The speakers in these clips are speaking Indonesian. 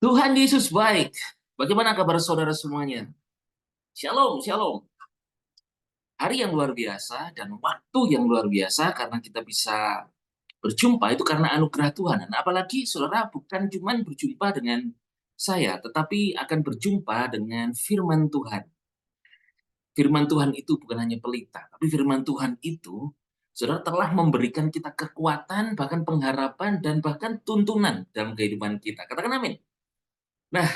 Tuhan Yesus baik. Bagaimana kabar saudara semuanya? Shalom, shalom. Hari yang luar biasa dan waktu yang luar biasa karena kita bisa berjumpa itu karena anugerah Tuhan. Dan apalagi saudara bukan cuma berjumpa dengan saya, tetapi akan berjumpa dengan firman Tuhan. Firman Tuhan itu bukan hanya pelita, tapi firman Tuhan itu saudara telah memberikan kita kekuatan, bahkan pengharapan, dan bahkan tuntunan dalam kehidupan kita. Katakan amin. Nah,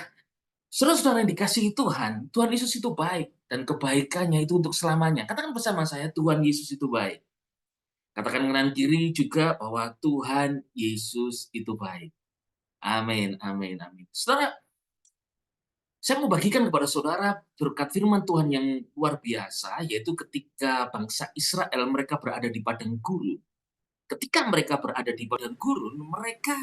saudara-saudara yang dikasihi Tuhan, Tuhan Yesus itu baik dan kebaikannya itu untuk selamanya. Katakan bersama saya, Tuhan Yesus itu baik. Katakan kanan kiri juga bahwa Tuhan Yesus itu baik. Amin, amin, amin. Saudara, saya mau bagikan kepada saudara berkat firman Tuhan yang luar biasa, yaitu ketika bangsa Israel mereka berada di padang gurun. Ketika mereka berada di padang gurun, mereka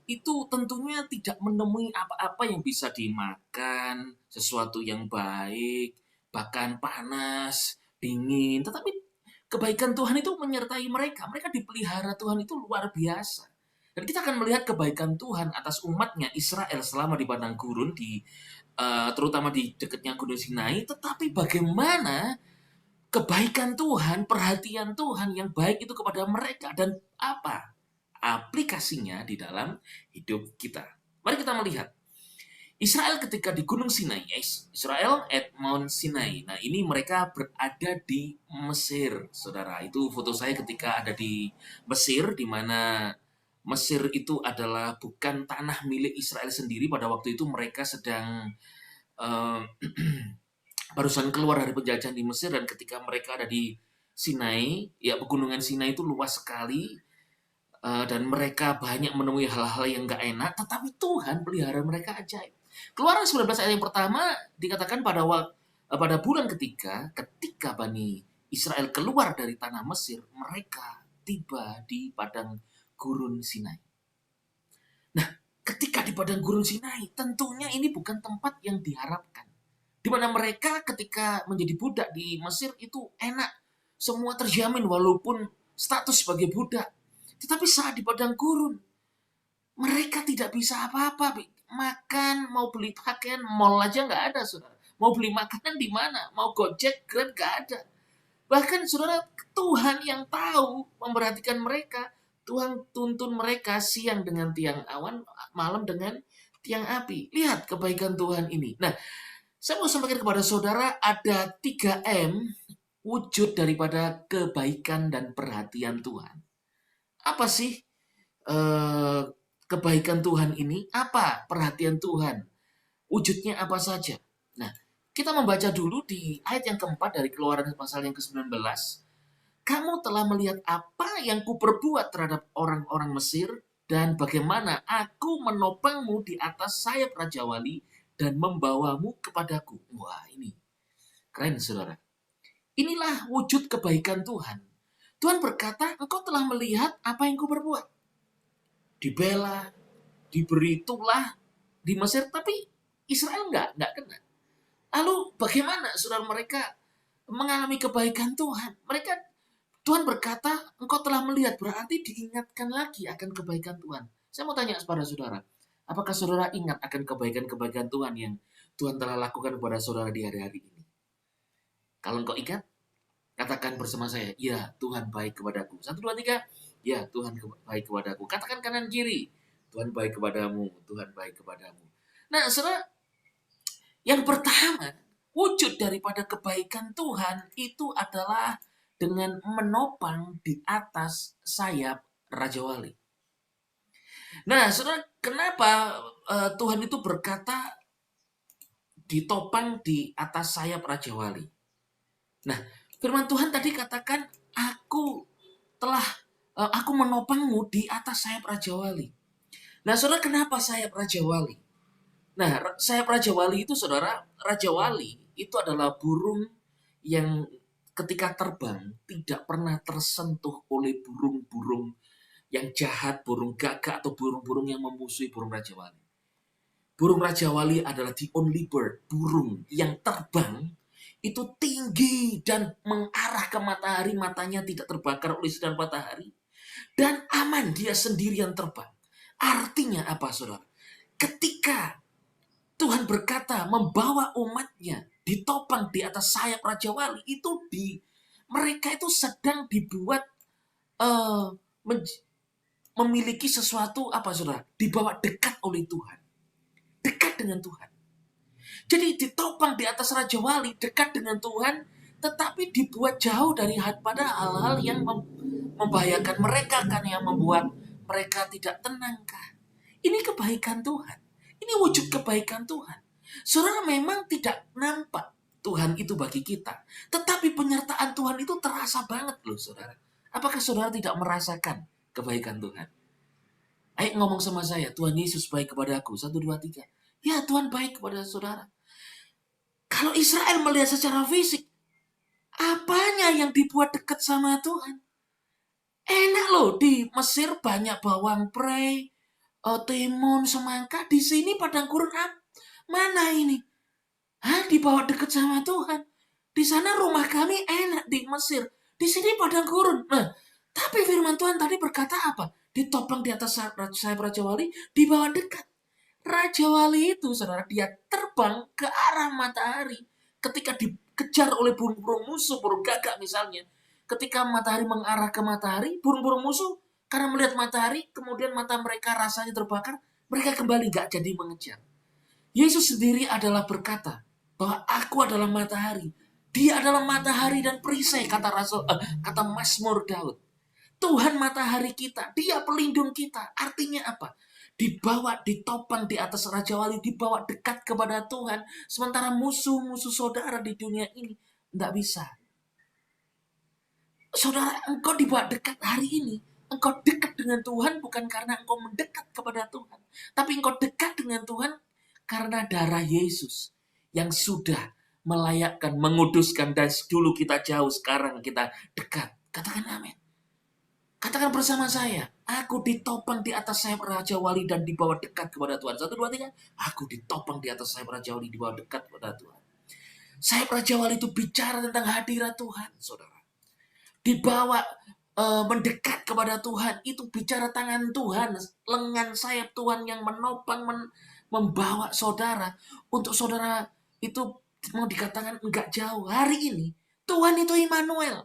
itu tentunya tidak menemui apa-apa yang bisa dimakan, sesuatu yang baik, bahkan panas, dingin. Tetapi kebaikan Tuhan itu menyertai mereka. Mereka dipelihara Tuhan itu luar biasa. Dan kita akan melihat kebaikan Tuhan atas umatnya Israel selama di padang gurun, terutama di dekatnya Gunung Sinai. Tetapi bagaimana kebaikan Tuhan, perhatian Tuhan yang baik itu kepada mereka dan apa aplikasinya di dalam hidup kita. Mari kita melihat. Israel ketika di Gunung Sinai, Israel at Mount Sinai. Nah, ini mereka berada di Mesir, saudara. Itu foto saya ketika ada di Mesir, di mana Mesir itu adalah bukan tanah milik Israel sendiri. Pada waktu itu mereka sedang uh, barusan keluar dari penjajahan di Mesir, dan ketika mereka ada di Sinai, ya pegunungan Sinai itu luas sekali, dan mereka banyak menemui hal-hal yang gak enak, tetapi Tuhan pelihara mereka ajaib. Keluaran 19 ayat yang pertama dikatakan pada bulan ketiga, ketika Bani Israel keluar dari tanah Mesir, mereka tiba di padang gurun Sinai. Nah, ketika di padang gurun Sinai, tentunya ini bukan tempat yang diharapkan. Di mana mereka ketika menjadi budak di Mesir itu enak, semua terjamin walaupun status sebagai budak. Tetapi saat di padang gurun, mereka tidak bisa apa-apa. Makan, mau beli pakaian, mall aja nggak ada, saudara. Mau beli makanan di mana? Mau Gojek, Grab, nggak ada. Bahkan, saudara, Tuhan yang tahu memperhatikan mereka. Tuhan tuntun mereka siang dengan tiang awan, malam dengan tiang api. Lihat kebaikan Tuhan ini. Nah, saya mau sampaikan kepada saudara ada 3M wujud daripada kebaikan dan perhatian Tuhan. Apa sih eh, kebaikan Tuhan ini? Apa perhatian Tuhan? Wujudnya apa saja? Nah, kita membaca dulu di ayat yang keempat dari Keluaran pasal yang ke-19. Kamu telah melihat apa yang kuperbuat terhadap orang-orang Mesir dan bagaimana aku menopangmu di atas sayap Raja Wali dan membawamu kepadaku. Wah, ini keren, saudara. Inilah wujud kebaikan Tuhan. Tuhan berkata, engkau telah melihat apa yang kuperbuat. Dibela, diberi tulah di Mesir, tapi Israel nggak kena. Lalu bagaimana saudara mereka mengalami kebaikan Tuhan? Tuhan berkata, engkau telah melihat, berarti diingatkan lagi akan kebaikan Tuhan. Saya mau tanya kepada saudara, apakah saudara ingat akan kebaikan-kebaikan Tuhan yang Tuhan telah lakukan kepada saudara di hari-hari ini? Kalau engkau ingat, katakan bersama saya, ya Tuhan baik kepadaku. 1, 2, 3, ya Tuhan baik kepadaku. Katakan kanan kiri, Tuhan baik kepadamu, Tuhan baik kepadamu. Nah, saudara, yang pertama, wujud daripada kebaikan Tuhan itu adalah dengan menopang di atas sayap Raja Wali. Nah, saudara, kenapa Tuhan itu berkata ditopang di atas sayap Raja Wali? Nah, firman Tuhan tadi katakan, aku menopangmu di atas sayap Raja Wali. Nah, saudara, kenapa sayap Raja Wali? Nah, sayap Raja Wali itu, saudara, Raja Wali itu adalah burung yang ketika terbang tidak pernah tersentuh oleh burung-burung yang jahat, burung gagak atau burung-burung yang memusuhi burung Raja Wali. Burung Raja Wali adalah the only bird, burung yang terbang itu tinggi dan mengarah ke matahari, matanya tidak terbakar oleh sinar matahari, dan aman, dia sendirian terbang. Artinya apa, saudara? Ketika Tuhan berkata membawa umatnya ditopang di atas sayap Raja Wali itu mereka itu sedang dibuat eh, memiliki sesuatu apa saudara? Dibawa dekat oleh Tuhan, dekat dengan Tuhan. Jadi ditopang di atas Raja Wali dekat dengan Tuhan, tetapi dibuat jauh dari pada hal-hal yang membahayakan mereka kan, yang membuat mereka tidak tenang kan. Ini kebaikan Tuhan. Ini wujud kebaikan Tuhan. Saudara, memang tidak nampak Tuhan itu bagi kita. Tetapi penyertaan Tuhan itu terasa banget loh saudara. Apakah saudara tidak merasakan kebaikan Tuhan? Ayo ngomong sama saya, Tuhan Yesus baik kepada aku. 1, 2, 3. Ya, Tuhan baik kepada saudara. Kalau Israel melihat secara fisik, apanya yang dibuat dekat sama Tuhan? Enak loh, di Mesir banyak bawang prei, timun, semangka. Di sini padang gurun mana ini? Dibawa dekat sama Tuhan. Di sana rumah kami enak di Mesir. Di sini padang gurun. Nah, tapi firman Tuhan tadi berkata apa? Ditopang di atas sayap Raja Wali, dibawa dekat. Raja Wali itu, saudara, dia terbang ke arah matahari. Ketika dikejar oleh burung-burung musuh, burung gagak misalnya. Ketika matahari mengarah ke matahari, burung-burung musuh karena melihat matahari, kemudian mata mereka rasanya terbakar, mereka kembali gak jadi mengejar. Yesus sendiri adalah berkata bahwa aku adalah matahari. Dia adalah matahari dan perisai, kata Mazmur Daud. Tuhan matahari kita, dia pelindung kita. Artinya apa? Dibawa, ditopang di atas Raja Wali, dibawa dekat kepada Tuhan. Sementara musuh-musuh saudara di dunia ini tidak bisa. Saudara, engkau dibawa dekat hari ini. Engkau dekat dengan Tuhan bukan karena engkau mendekat kepada Tuhan. Tapi engkau dekat dengan Tuhan karena darah Yesus yang sudah melayakkan, menguduskan. Dan dulu kita jauh, sekarang kita dekat. Katakan amin. Katakan bersama saya, aku ditopang di atas sayap Raja Wali dan dibawa dekat kepada Tuhan. 1, 2, 3. Aku ditopang di atas sayap Raja Wali, dibawa dekat kepada Tuhan. Sayap Raja Wali itu bicara tentang hadirat Tuhan, saudara. Dibawa mendekat kepada Tuhan, itu bicara tangan Tuhan, lengan sayap Tuhan yang menopang, membawa saudara. Untuk saudara itu mau dikatakan enggak jauh. Hari ini, Tuhan itu Immanuel.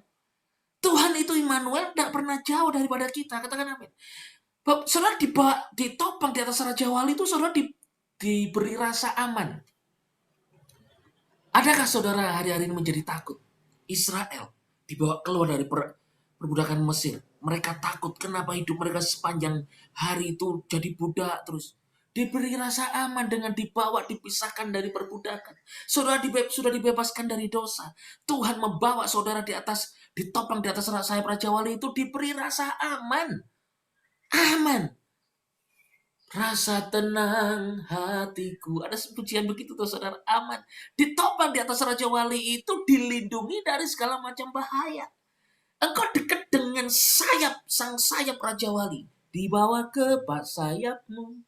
Tuhan itu Immanuel, tidak pernah jauh daripada kita. Katakan amin. Saudara ditopang di atas Raja Wali itu, saudara diberi rasa aman. Adakah saudara hari-hari ini menjadi takut? Israel dibawa keluar dari perbudakan Mesir. Mereka takut kenapa hidup mereka sepanjang hari itu jadi budak terus. Diberi rasa aman dengan dibawa, dipisahkan dari perbudakan. Saudara sudah dibebaskan dari dosa. Tuhan membawa saudara ditopang di atas sayap Raja Wali itu, diberi rasa aman. Aman. Rasa tenang hatiku. Ada pujian begitu tuh saudara, aman. Ditopang di atas Raja Wali itu, dilindungi dari segala macam bahaya. Engkau dekat dengan sang sayap Raja Wali. Dibawa ke sayapmu.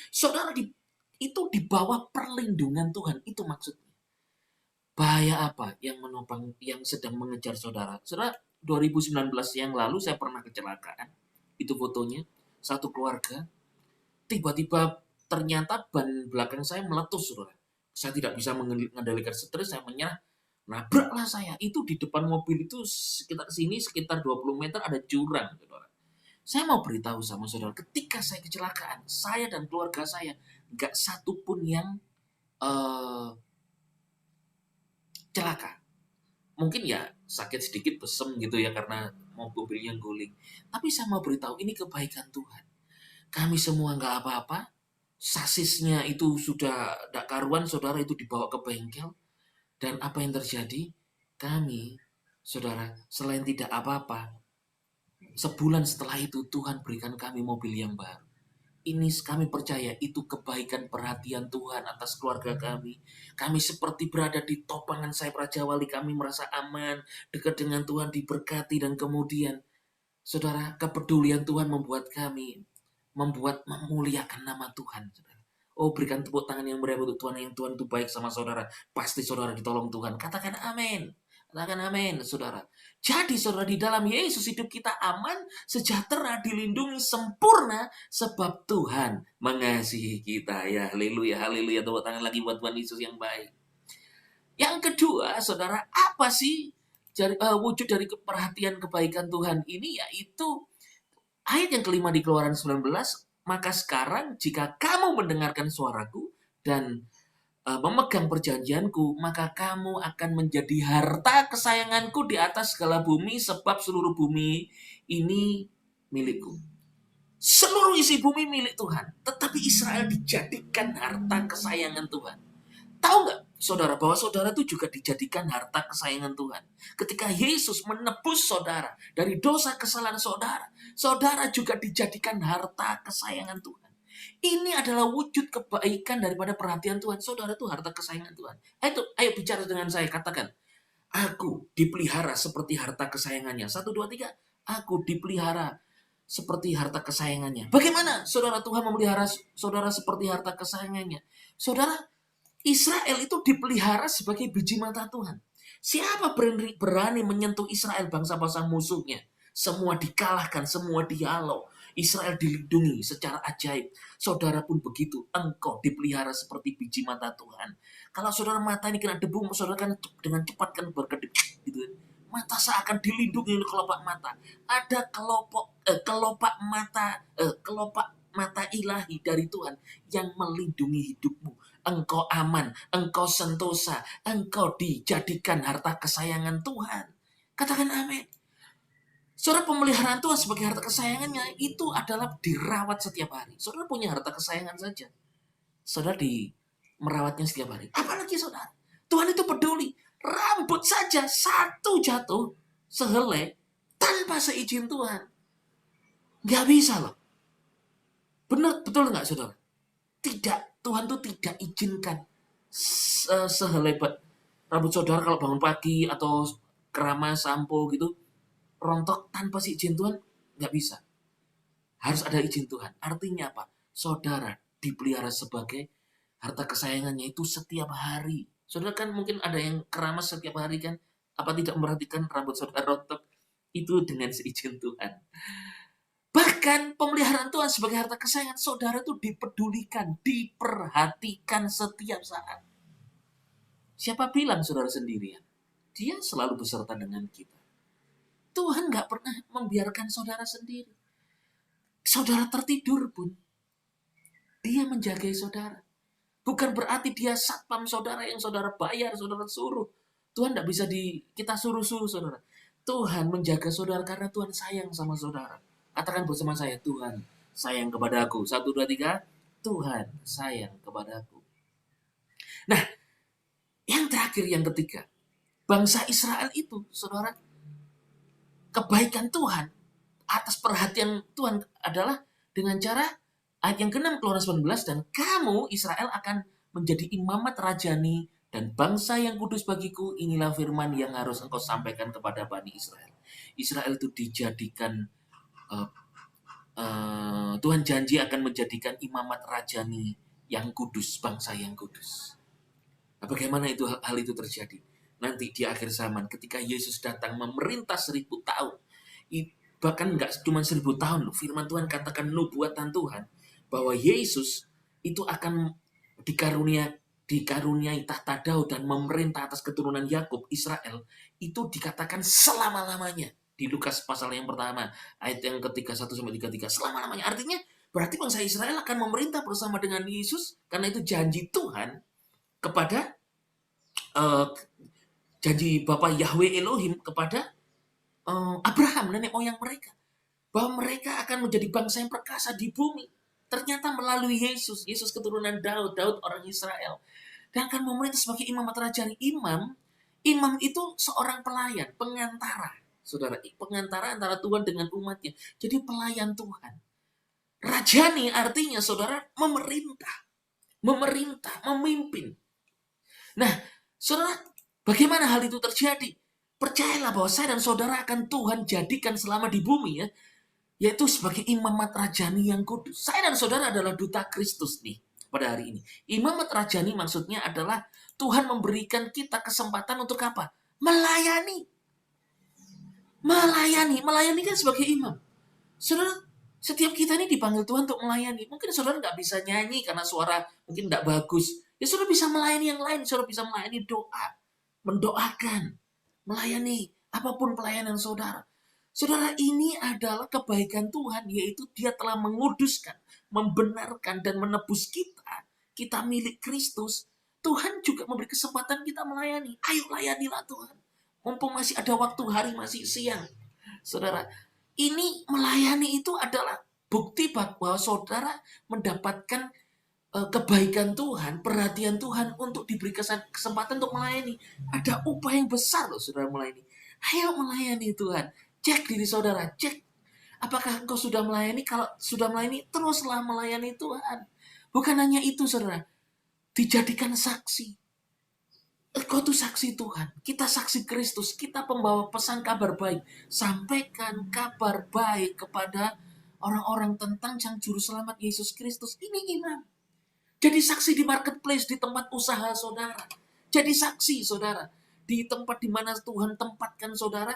Saudara, itu di bawah perlindungan Tuhan. Itu maksudnya. Bahaya apa yang menopang, yang sedang mengejar saudara? Saudara, 2019 yang lalu saya pernah kecelakaan. Itu fotonya. Satu keluarga. Tiba-tiba ternyata ban belakang saya meletus, saudara. Saya tidak bisa mengendalikan stres, saya menyerah. Nabraklah saya. Itu di depan mobil itu sekitar 20 meter ada jurang, saudara. Saya mau beritahu sama saudara, ketika saya kecelakaan, saya dan keluarga saya nggak satu pun yang celaka. Mungkin ya sakit sedikit, besem gitu ya karena mobilnya guling. Tapi saya mau beritahu, ini kebaikan Tuhan. Kami semua nggak apa-apa. Sasisnya itu sudah tidak karuan, saudara, itu dibawa ke bengkel. Dan apa yang terjadi? Kami, saudara, selain tidak apa-apa, sebulan setelah itu Tuhan berikan kami mobil yang baru. Ini kami percaya itu kebaikan perhatian Tuhan atas keluarga kami. Kami seperti berada di topangan sayap Raja Wali. Kami merasa aman, dekat dengan Tuhan, diberkati. Dan kemudian, saudara, kepedulian Tuhan membuat kami memuliakan nama Tuhan. Saudara. Oh, berikan tepuk tangan yang meriah untuk Tuhan. Yang Tuhan itu baik sama saudara. Pasti saudara ditolong Tuhan. Katakan amin. Katakan amin, saudara. Jadi saudara, di dalam Yesus hidup kita aman, sejahtera, dilindungi sempurna sebab Tuhan mengasihi kita. Ya, haleluya, haleluya. Tepuk tangan lagi buat Tuhan Yesus yang baik. Yang kedua, saudara, apa sih wujud dari perhatian kebaikan Tuhan ini? Yaitu ayat yang kelima di Keluaran 19, maka sekarang jika kamu mendengarkan suaraku dan memegang perjanjianku, maka kamu akan menjadi harta kesayanganku di atas segala bumi, sebab seluruh bumi ini milikku. Seluruh isi bumi milik Tuhan, tetapi Israel dijadikan harta kesayangan Tuhan. Tahu nggak, saudara, bahwa saudara itu juga dijadikan harta kesayangan Tuhan. Ketika Yesus menebus saudara dari dosa kesalahan saudara, saudara juga dijadikan harta kesayangan Tuhan. Ini adalah wujud kebaikan daripada perhatian Tuhan. Saudara itu harta kesayangan Tuhan. Ayo bicara dengan saya, katakan, aku dipelihara seperti harta kesayangannya. 1, 2, 3. Aku dipelihara seperti harta kesayangannya. Bagaimana saudara Tuhan memelihara saudara seperti harta kesayangannya? Saudara, Israel itu dipelihara sebagai biji mata Tuhan. Siapa berani menyentuh Israel, bangsa-bangsa musuhnya? Semua dikalahkan, semua dihalau. Israel dilindungi secara ajaib. Saudara pun begitu. Engkau dipelihara seperti biji mata Tuhan. Kalau saudara mata ini kena debu, saudara kan dengan cepat kan berkedip gitu. Mata seakan dilindungi oleh kelopak mata. Ada kelopak mata ilahi dari Tuhan yang melindungi hidupmu. Engkau aman, engkau sentosa, engkau dijadikan harta kesayangan Tuhan. Katakan amin. Saudara, pemeliharaan Tuhan sebagai harta kesayangannya itu adalah dirawat setiap hari. Saudara punya harta kesayangan saja. Saudara merawatnya setiap hari. Apalagi saudara, Tuhan itu peduli. Rambut saja satu jatuh, sehelai, tanpa seizin Tuhan. Nggak bisa loh. Benar, betul nggak saudara? Tidak, Tuhan tuh tidak izinkan sehelai rambut saudara kalau bangun pagi atau keramas, sampo gitu, rontok tanpa si izin Tuhan, nggak bisa. Harus ada izin Tuhan. Artinya apa? Saudara dipelihara sebagai harta kesayangannya itu setiap hari. Saudara kan mungkin ada yang keramas setiap hari kan? Apa tidak memperhatikan rambut saudara rontok? Itu dengan seizin Tuhan. Bahkan pemeliharaan Tuhan sebagai harta kesayangan saudara itu dipedulikan, diperhatikan setiap saat. Siapa bilang saudara sendirian? Dia selalu beserta dengan kita. Tuhan gak pernah membiarkan saudara sendiri. Saudara tertidur pun, dia menjagai saudara. Bukan berarti dia satpam saudara yang saudara bayar, saudara suruh. Tuhan gak bisa kita suruh-suruh saudara. Tuhan menjaga saudara karena Tuhan sayang sama saudara. Katakan bersama saya, Tuhan sayang kepada aku. 1, 2, 3, Tuhan sayang kepada aku. Nah, yang terakhir, yang ketiga, bangsa Israel itu, saudara, kebaikan Tuhan atas perhatian Tuhan adalah dengan cara ayat yang ke-6 Keluaran 19, dan kamu Israel akan menjadi imamat rajani dan bangsa yang kudus bagiku. Inilah firman yang harus engkau sampaikan kepada Bani Israel. Israel itu dijadikan Tuhan janji akan menjadikan imamat rajani yang kudus, bangsa yang kudus. Nah, bagaimana hal itu terjadi? Nanti di akhir zaman ketika Yesus datang memerintah 1000 tahun. Bahkan nggak cuma 1000 tahun. Firman Tuhan katakan nubuatan Tuhan bahwa Yesus itu akan dikaruniai tahta Daud dan memerintah atas keturunan Yakub, Israel. Itu dikatakan selama-lamanya. Di Lukas pasal yang pertama, ayat yang ketiga 1-33, selama-lamanya. Artinya berarti bangsa Israel akan memerintah bersama dengan Yesus, karena itu janji Tuhan kepada janji Bapa Yahweh Elohim kepada Abraham, nenek moyang mereka, bahwa mereka akan menjadi bangsa yang perkasa di bumi. Ternyata melalui Yesus keturunan Daud orang Israel, dan akan memerintah sebagai imamat rajani. Imam itu seorang pelayan, pengantara. Saudara, pengantara antara Tuhan dengan umatnya. Jadi pelayan Tuhan. Rajani artinya saudara memerintah, memimpin. Nah, saudara, bagaimana hal itu terjadi? Percayalah bahwa saya dan saudara akan Tuhan jadikan selama di bumi, ya, yaitu sebagai imamat rajani yang kudus. Saya dan saudara adalah duta Kristus nih pada hari ini. Imamat rajani maksudnya adalah Tuhan memberikan kita kesempatan untuk apa? Melayani. Melayani kan sebagai imam. Saudara, setiap kita ini dipanggil Tuhan untuk melayani. Mungkin saudara nggak bisa nyanyi karena suara mungkin nggak bagus. Ya saudara bisa melayani yang lain. Saudara bisa melayani doa. Mendoakan. Melayani. Apapun pelayanan saudara. Saudara, ini adalah kebaikan Tuhan. Yaitu dia telah menguduskan, membenarkan, dan menebus kita. Kita milik Kristus. Tuhan juga memberi kesempatan kita melayani. Ayo layanilah Tuhan. Mumpung masih ada waktu, hari masih siang. Saudara, ini melayani itu adalah bukti bahwa saudara mendapatkan kebaikan Tuhan, perhatian Tuhan untuk diberi kesempatan untuk melayani. Ada upah yang besar loh saudara melayani. Ayo melayani Tuhan. Cek diri saudara, cek apakah engkau sudah melayani. Kalau sudah melayani, teruslah melayani Tuhan. Bukan hanya itu saudara, dijadikan saksi. Engkau tuh saksi Tuhan. Kita saksi Kristus. Kita pembawa pesan kabar baik. Sampaikan kabar baik kepada orang-orang tentang Sang Juru Selamat Yesus Kristus. Ini iman. Jadi saksi di marketplace, di tempat usaha saudara. Jadi saksi saudara. Di tempat di mana Tuhan tempatkan saudara.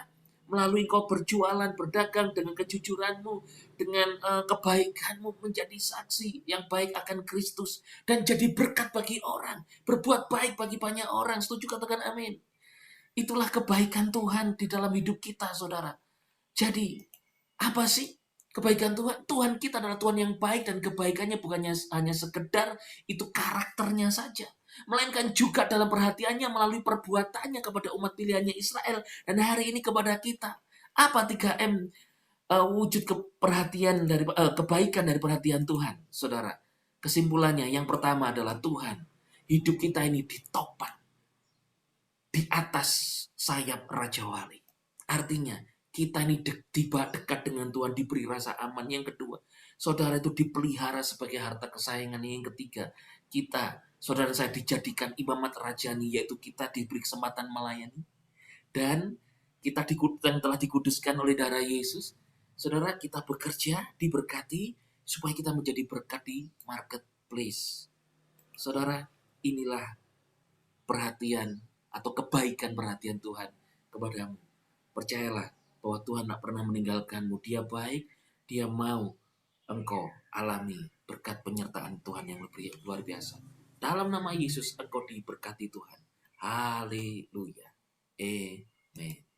Melalui kau berjualan, berdagang dengan kejujuranmu, dengan kebaikanmu, menjadi saksi yang baik akan Kristus. Dan jadi berkat bagi orang. Berbuat baik bagi banyak orang. Setuju, katakan amin. Itulah kebaikan Tuhan di dalam hidup kita saudara. Jadi apa sih kebaikan Tuhan? Tuhan kita adalah Tuhan yang baik, dan kebaikannya bukannya hanya sekedar itu karakternya saja, melainkan juga dalam perhatiannya melalui perbuatannya kepada umat pilihannya Israel, dan hari ini kepada kita. Apa 3M wujud perhatian dari kebaikan dari perhatian Tuhan, saudara? Kesimpulannya yang pertama adalah Tuhan, hidup kita ini ditopang di atas sayap Raja Wali. Artinya kita ini dekat dengan Tuhan, diberi rasa aman. Yang kedua, saudara itu dipelihara sebagai harta kesayangan. Yang ketiga, kita, saudara saya, dijadikan imamat rajani, yaitu kita diberi kesempatan melayani. Dan kita yang telah dikuduskan oleh darah Yesus. Saudara, kita bekerja, diberkati, supaya kita menjadi berkat di marketplace. Saudara, inilah perhatian atau kebaikan perhatian Tuhan kepadamu. Percayalah bahwa Tuhan tak pernah meninggalkanmu. Dia baik, dia mau engkau alami berkat penyertaan Tuhan yang luar biasa. Dalam nama Yesus engkau diberkati Tuhan. Haleluya. Amen.